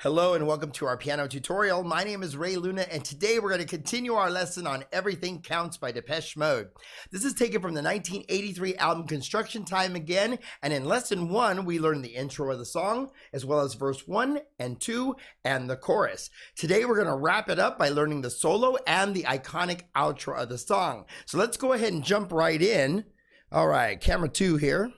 Hello and welcome to our piano tutorial. My name is Ray Luna and today we're going to continue our lesson on Everything Counts by Depeche Mode. This is taken from the 1983 album Construction Time Again, and in lesson 1 we learned the intro of the song as well as verse 1 and 2 and the chorus. Today we're going to wrap it up by learning the solo and the iconic outro of the song. So let's go ahead and jump right in. All right, camera 2 here.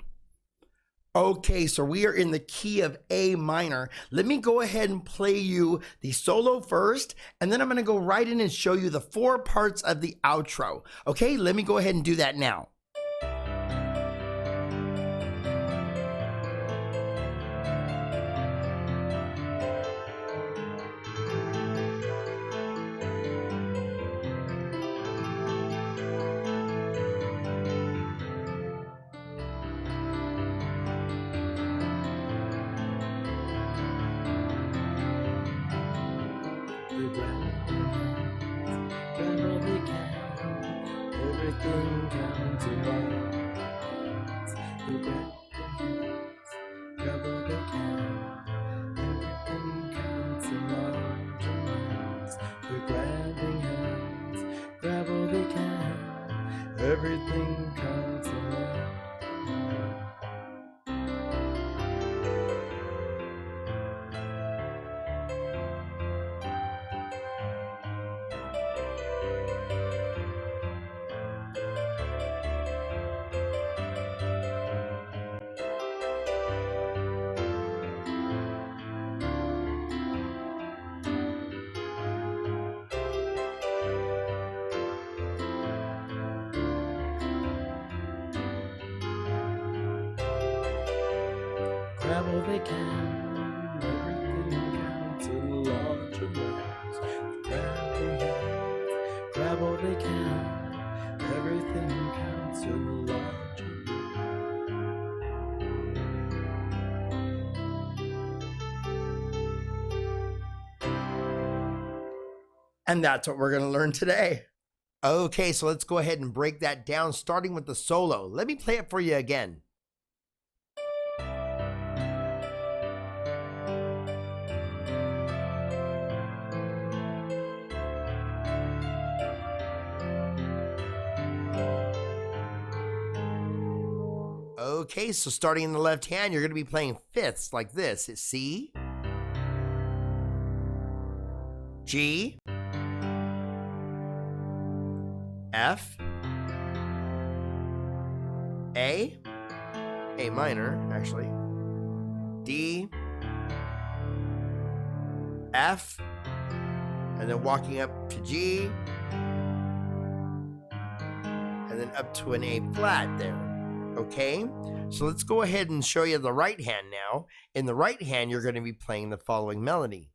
Okay, so we are in the key of A minor. Let me go ahead and play you the solo first, and then I'm going to go right in and show you the 4 parts of the outro. Okay, let me go ahead and do that now. Everything counts a lot. Grab all they can. Everything counts a lot. We're grabbing hands. Grab all they can. Everything counts a lot. Grab all they can, everything counts a large amounts. Grabbing hands, grab all they can, everything counts a large amount. And that's what we're going to learn today. Okay, so let's go ahead and break that down, starting with the solo. Let me play it for you again. Okay, so starting in the left hand, you're going to be playing fifths like this. It's C, G, F, A minor actually, D, F, and then walking up to G, and then up to an A flat there. Okay, so let's go ahead and show you the right hand now. In the right hand, you're going to be playing the following melody.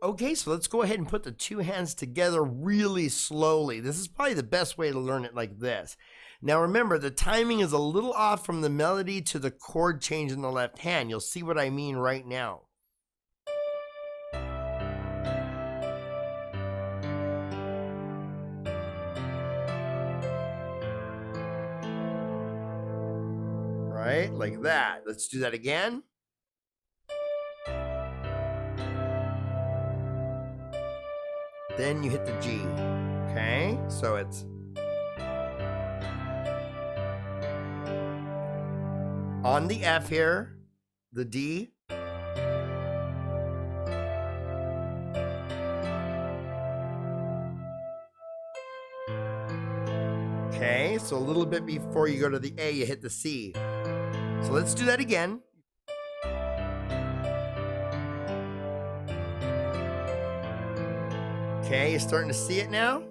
Okay, so let's go ahead and put the 2 hands together really slowly. This is probably the best way to learn it like this. Now remember, the timing is a little off from the melody to the chord change in the left hand. You'll see what I mean right now. Right, like that. Let's do that again. Then you hit the G. Okay, so it's on the F here, the D, okay, so a little bit before you go to the A, you hit the C. So let's do that again. Okay, you're starting to see it now?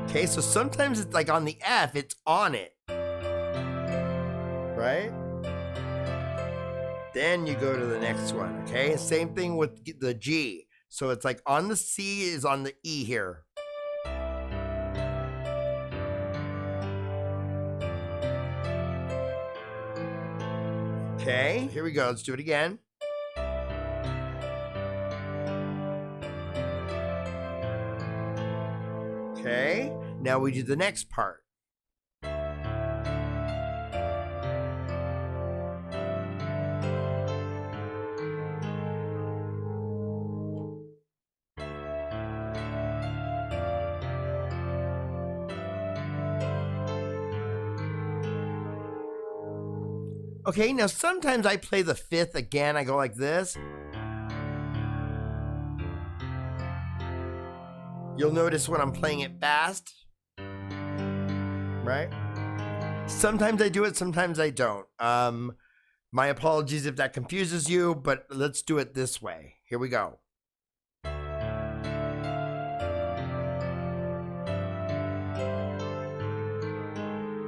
Okay, so sometimes it's like on the F, it's on it. Right? Then you go to the next one, okay? Same thing with the G. So it's like on the C is on the E here. Okay, here we go. Let's do it again. Okay, now we do the next part. Okay, now sometimes I play the fifth again. I go like this. You'll notice when I'm playing it fast, right? Sometimes I do it, sometimes I don't. My apologies if that confuses you, but let's do it this way. Here we go.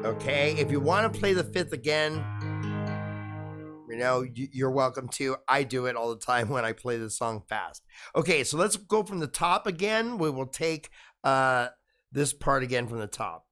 Okay, if you want to play the fifth again, you know, you're welcome to. I do it all the time when I play the song fast. Okay, so let's go from the top again. We will take this part again from the top.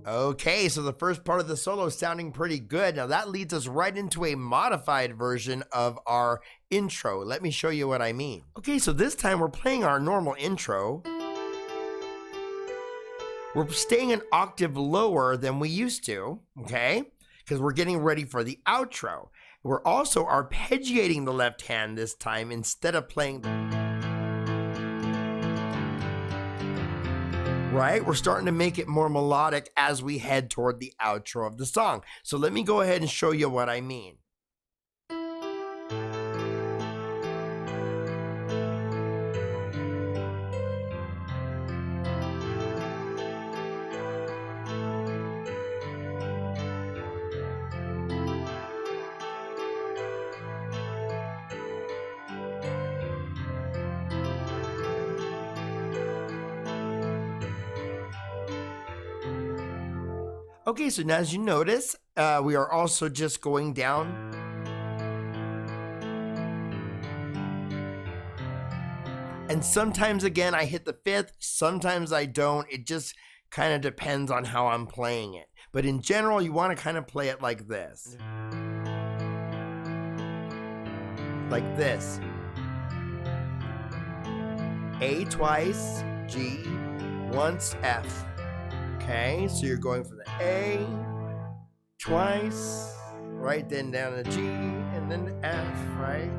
Okay, so the first part of the solo is sounding pretty good. Now that leads us right into a modified version of our intro. Let me show you what I mean. Okay, so this time we're playing our normal intro. We're staying an octave lower than we used to, okay? Because we're getting ready for the outro. We're also arpeggiating the left hand this time instead of playing right? We're starting to make it more melodic as we head toward the outro of the song. So let me go ahead and show you what I mean. Okay, so now as you notice, we are also just going down. And sometimes, again, I hit the fifth, sometimes I don't. It just kind of depends on how I'm playing it. But in general, you want to kind of play it like this. Like this. A twice, G, once, F. Okay, so you're going from the A, twice, right, then down to G, and then the F, right?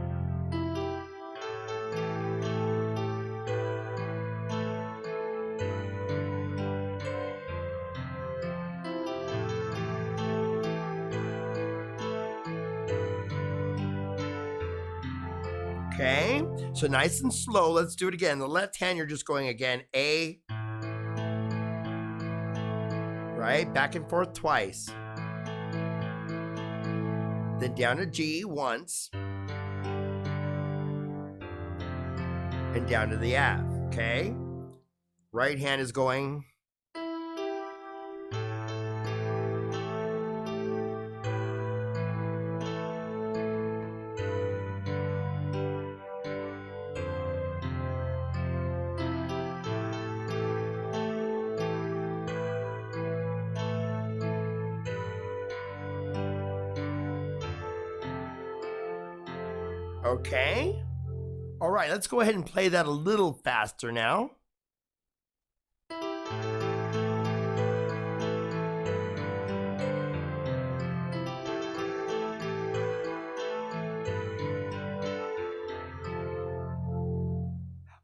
Okay, so nice and slow. Let's do it again. The left hand, you're just going again, A, right? Back and forth twice. Then down to G once. And down to the F, okay? Right hand is going. Okay. All right, let's go ahead and play that a little faster now.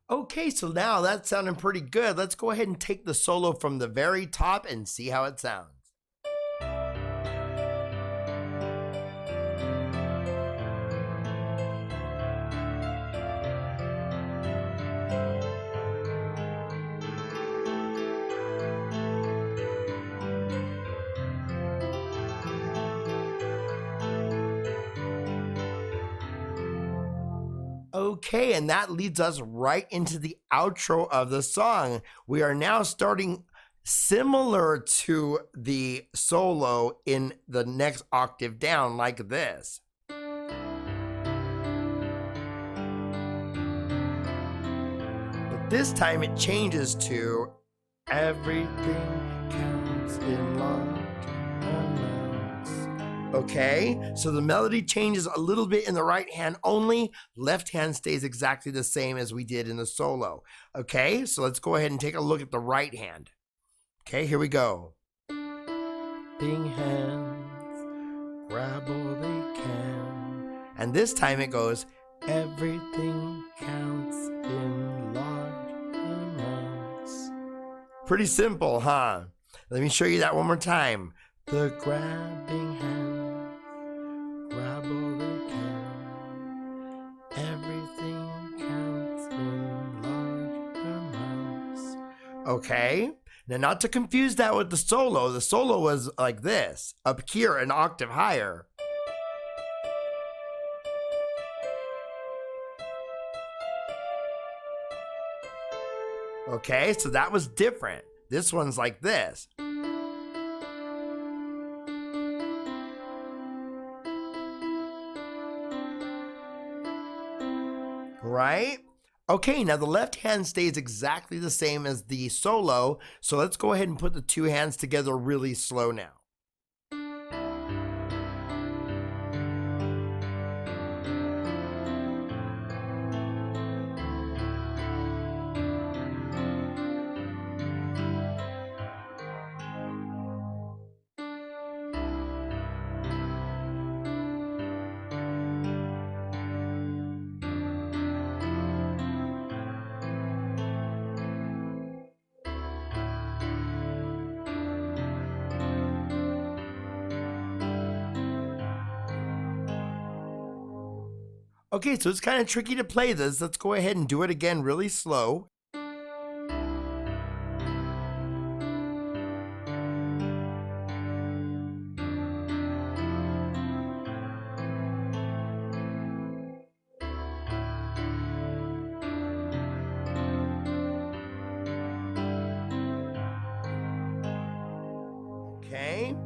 Okay, so now that's sounding pretty good. Let's go ahead and take the solo from the very top and see how it sounds. Okay, and that leads us right into the outro of the song. We are now starting similar to the solo in the next octave down, like this. But this time it changes to everything counts in large amounts. Okay, so the melody changes a little bit in the right hand only. Left hand stays exactly the same as we did in the solo. Okay, so let's go ahead and take a look at the right hand. Okay, here we go. Bing hands, grab all they can. And this time it goes, everything counts in large amounts. Pretty simple, huh? Let me show you that one more time. The grabbing hands, grab all they can. Everything counts in large amounts. Okay, now not to confuse that with the solo. The solo was like this, up here an octave higher. Okay, so that was different. This one's like this. Right? Okay, now the left hand stays exactly the same as the solo, so let's go ahead and put the two hands together really slow now. Okay, so it's kind of tricky to play this. Let's go ahead and do it again really slow. Okay,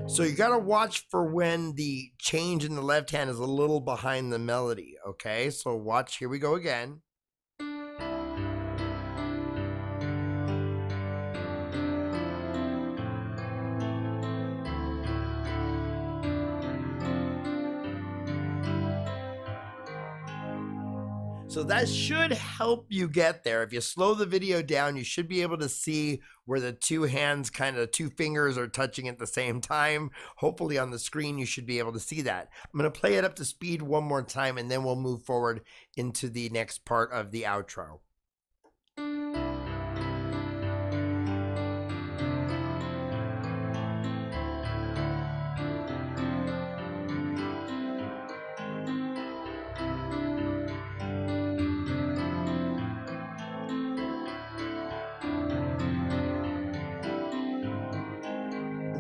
so you got to watch for when the change in the left hand is a little behind the melody. Okay, so watch, here we go again. So that should help you get there. If you slow the video down, you should be able to see where the two hands, kind of two fingers are touching at the same time. Hopefully on the screen, you should be able to see that. I'm going to play it up to speed one more time, and then we'll move forward into the next part of the outro.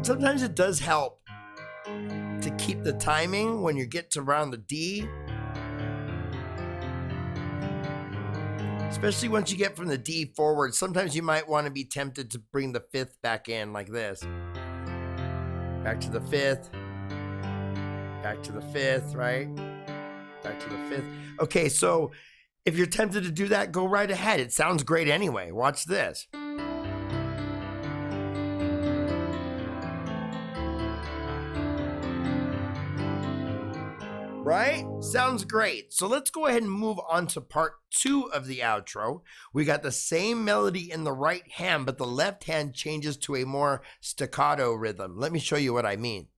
Sometimes it does help to keep the timing when you get to around the D. Especially once you get from the D forward, sometimes you might want to be tempted to bring the fifth back in like this. Back to the fifth. Back to the fifth, right? Back to the fifth. Okay, so if you're tempted to do that, go right ahead. It sounds great anyway. Watch this. Right? Sounds great. So let's go ahead and move on to part 2 of the outro. We got the same melody in the right hand, but the left hand changes to a more staccato rhythm. Let me show you what I mean.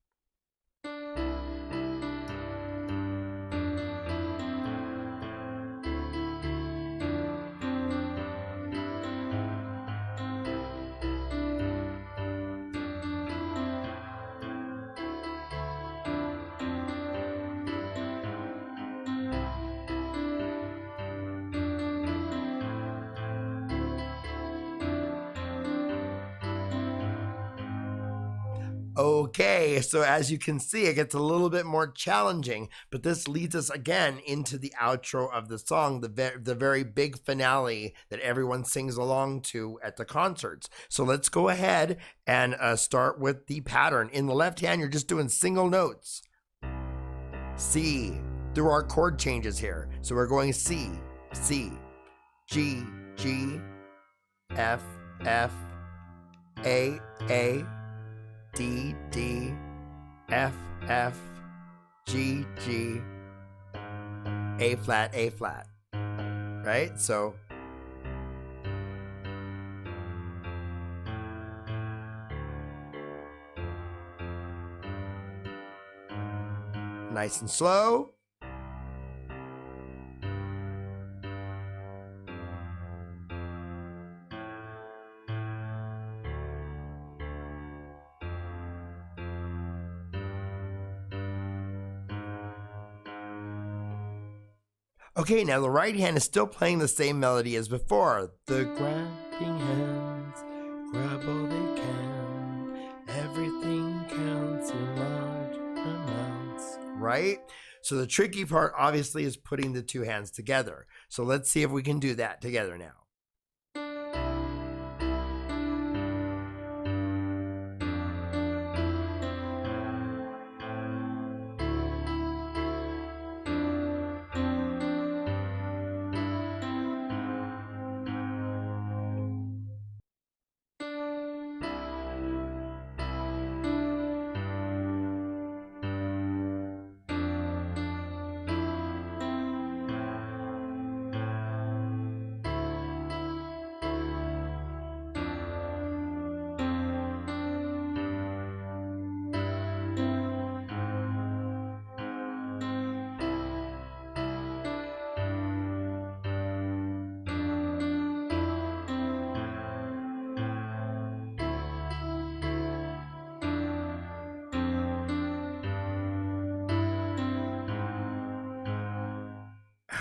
Okay, so as you can see, it gets a little bit more challenging, but this leads us again into the outro of the song, the very big finale that everyone sings along to at the concerts. So let's go ahead and start with the pattern. In the left hand, you're just doing single notes. C, through our chord changes here. So we're going C, C, G, G, F, F, A, D, D, F, F, G, G, A flat, right? So nice and slow. Okay, now the right hand is still playing the same melody as before. The Grabbing hands, grab all they can. Everything counts in large amounts. right? So the tricky part obviously is putting the two hands together. So let's see if we can do that together now.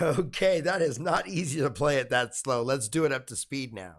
Okay, that is not easy to play it that slow. Let's do it up to speed now.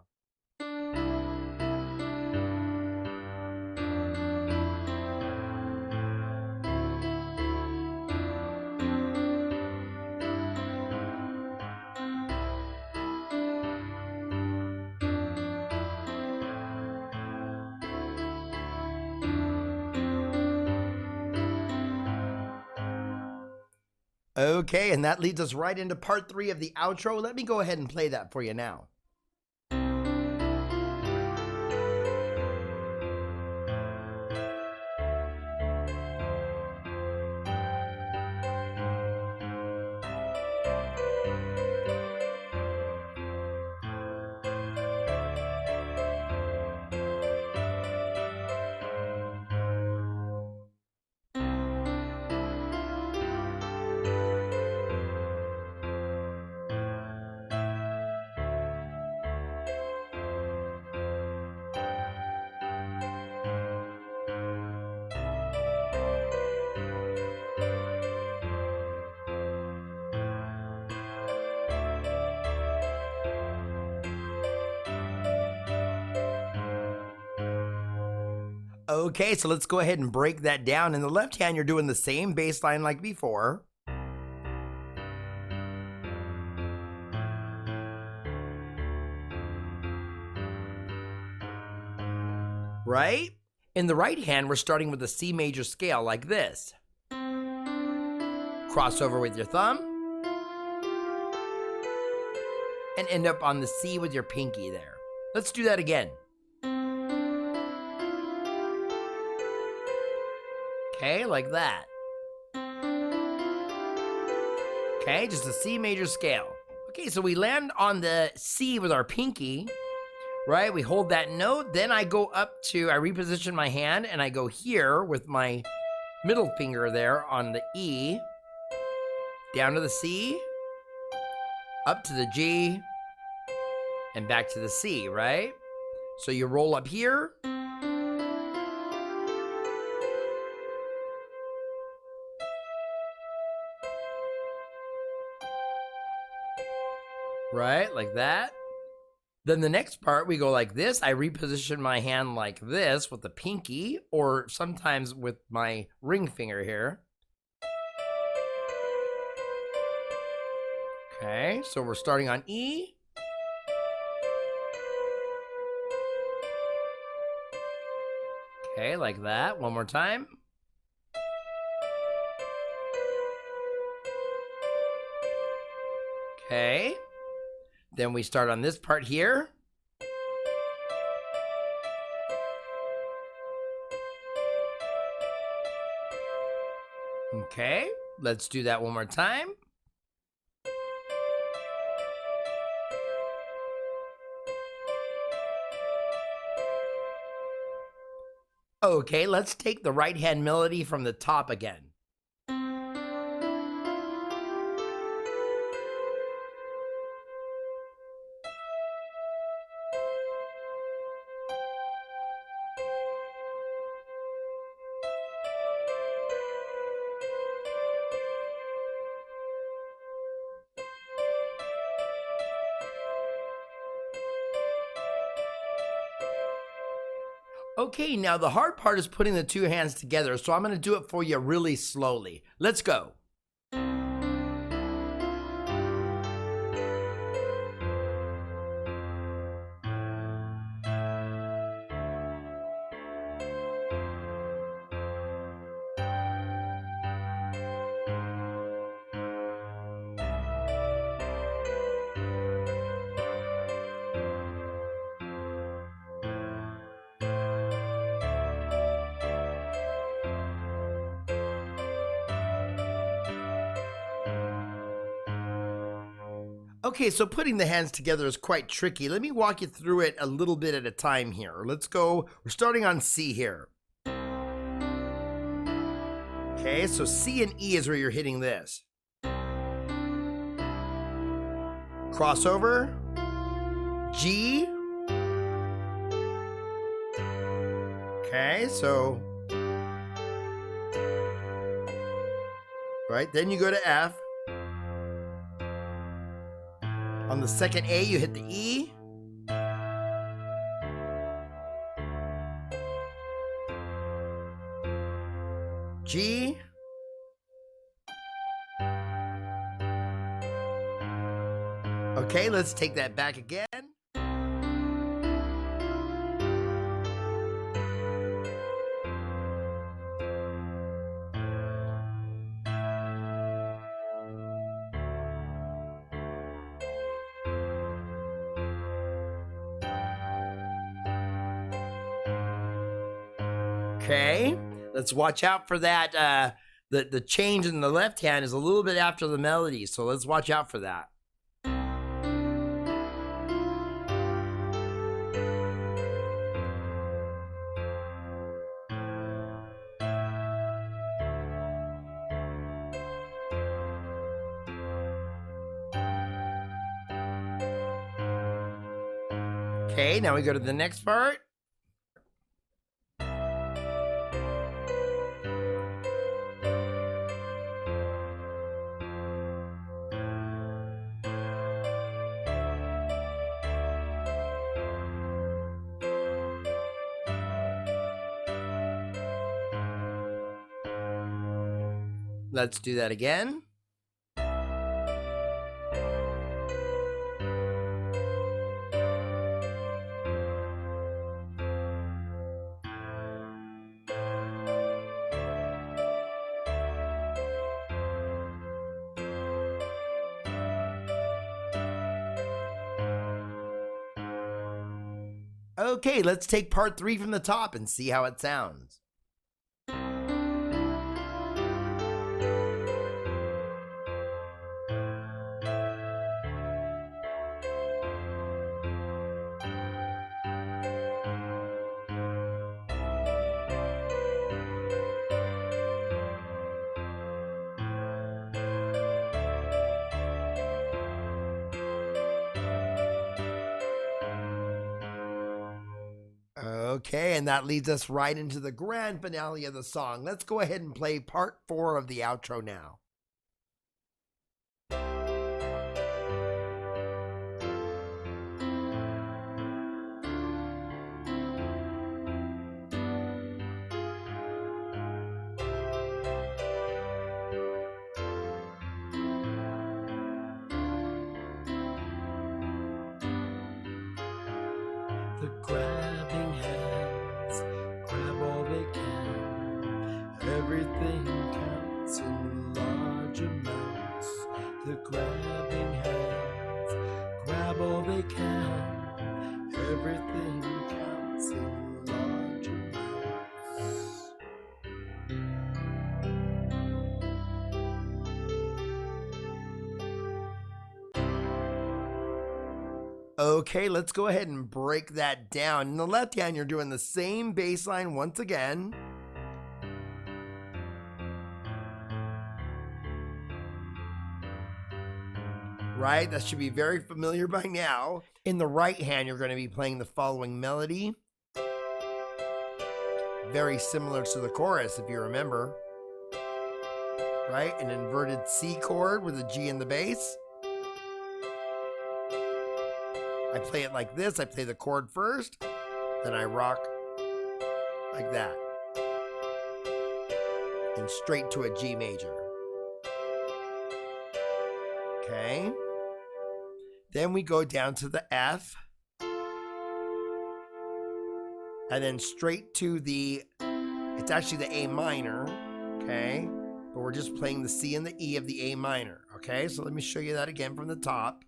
Okay, and that leads us right into part 3 of the outro. Let me go ahead and play that for you now. Okay, so let's go ahead and break that down. In the left hand, you're doing the same bass line like before. Right? In the right hand, we're starting with the C major scale like this. Cross over with your thumb. And end up on the C with your pinky there. Let's do that again. Okay, like that. Okay, just a C major scale. Okay, so we land on the C with our pinky, right? We hold that note, then I go up to, I reposition my hand, and I go here with my middle finger there on the E, down to the C, up to the G, and back to the C, right? So you roll up here, right, like that. Then the next part, we go like this. I reposition my hand like this with the pinky, or sometimes with my ring finger here. Okay, so we're starting on E. Okay, like that. One more time. Okay. Then we start on this part here. Okay, let's do that one more time. Okay, let's take the right hand melody from the top again. Okay, now the hard part is putting the two hands together, so I'm going to do it for you really slowly. Let's go. Okay, so putting the hands together is quite tricky. Let me walk you through it a little bit at a time here. Let's go. We're starting on C here. Okay, so C and E is where you're hitting this. Crossover. G. Okay, so. Right, then you go to F. On the second A, you hit the E. G. Okay, let's take that back again. Okay, let's watch out for that. The change in the left hand is a little bit after the melody, so let's watch out for that. Okay, now we go to the next part. Let's do that again. Okay, let's take part 3 from the top and see how it sounds. Okay, and that leads us right into the grand finale of the song. Let's go ahead and play part 4 of the outro now. Okay, let's go ahead and break that down. In the left hand, you're doing the same bass line once again. Right? That should be very familiar by now. In the right hand, you're going to be playing the following melody. Very similar to the chorus, if you remember. Right? An inverted C chord with a G in the bass. I play it like this. I play the chord first, then I rock like that. And straight to a G major. Okay. Then we go down to the F. And then straight to the, it's actually the A minor, okay? But we're just playing the C and the E of the A minor, okay? So let me show you that again from the top.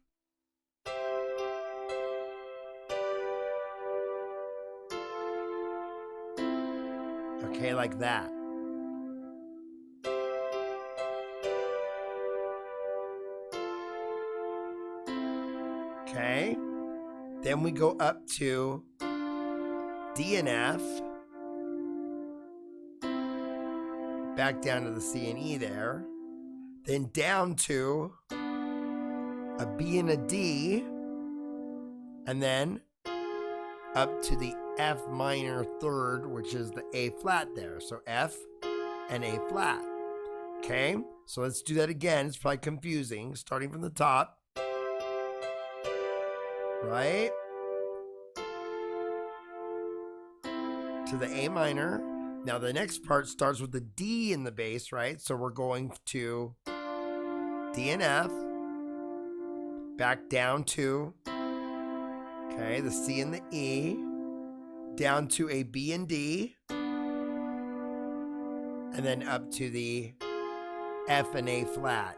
Okay, like that. Okay. Then we go up to D and F. Back down to the C and E there. Then down to a B and a D. And then up to the F minor third, which is the A flat there. So F and A flat. Okay, so let's do that again. It's probably confusing. Starting from the top. Right? To the A minor. Now the next part starts with the D in the bass, right? So we're going to D and F. Back down to, okay, the C and the E. Down to a B and D, and then up to the F and A flat,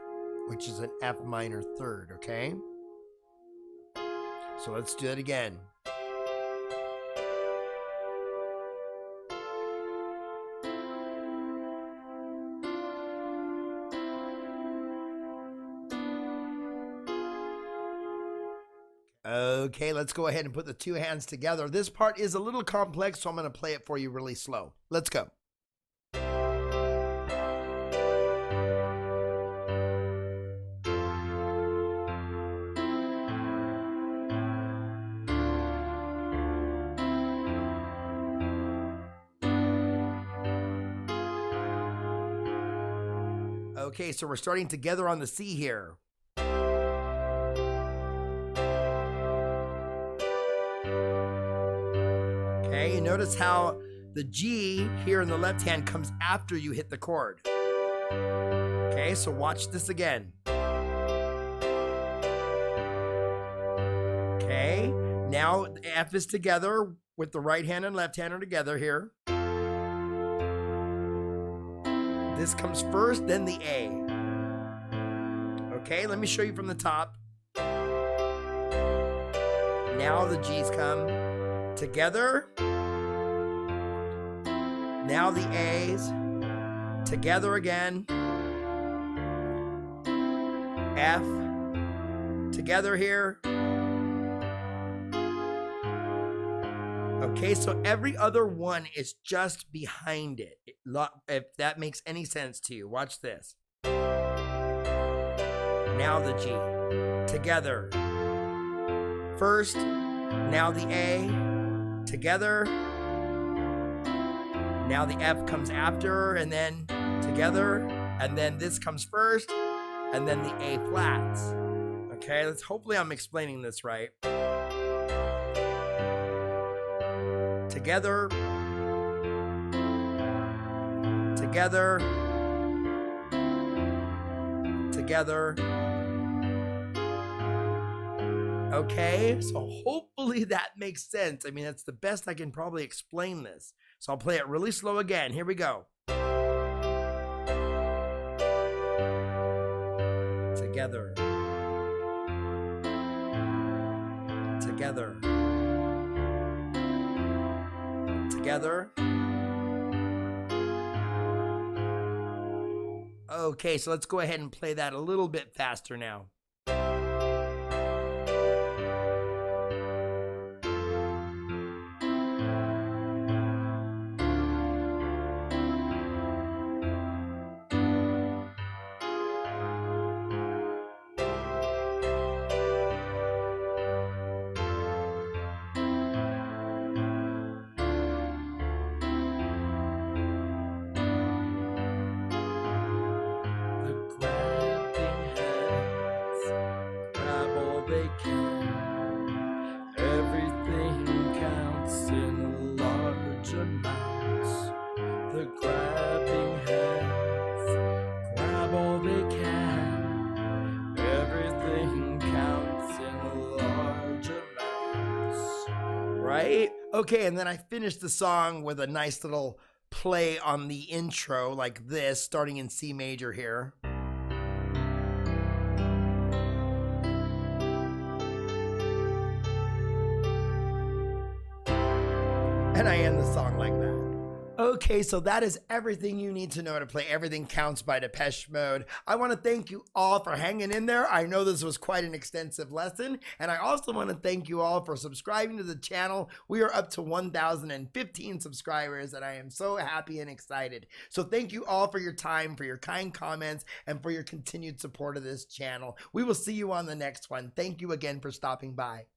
which is an F minor third, okay? So let's do it again. Okay, let's go ahead and put the two hands together. This part is a little complex, so I'm going to play it for you really slow. Let's go. Okay, so we're starting together on the C here. Okay, you notice how the G here in the left hand comes after you hit the chord. Okay, so watch this again. Okay, now the F is together with the right hand and left hand are together here. This comes first, then the A. Okay, let me show you from the top. Now the G's come together. Now the A's together again. F together here. Okay, so every other one is just behind it. If that makes any sense to you, watch this. Now the G together. First, now the A together. Now the F comes after and then together. And then this comes first and then the A flats. Okay, hopefully I'm explaining this right. Together. Together. Together. Okay, so hopefully that makes sense. I mean, that's the best I can probably explain this. So I'll play it really slow again. Here we go. Together. Together. Together. Okay, so let's go ahead and play that a little bit faster now. Okay, and then I finished the song with a nice little play on the intro like this, starting in C major here. And I end the song like that. Okay, so that is everything you need to know to play Everything Counts by Depeche Mode. I want to thank you all for hanging in there. I know this was quite an extensive lesson, and I also want to thank you all for subscribing to the channel. We are up to 1,015 subscribers, and I am so happy and excited. So thank you all for your time, for your kind comments, and for your continued support of this channel. We will see you on the next one. Thank you again for stopping by.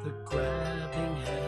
The grabbing hand.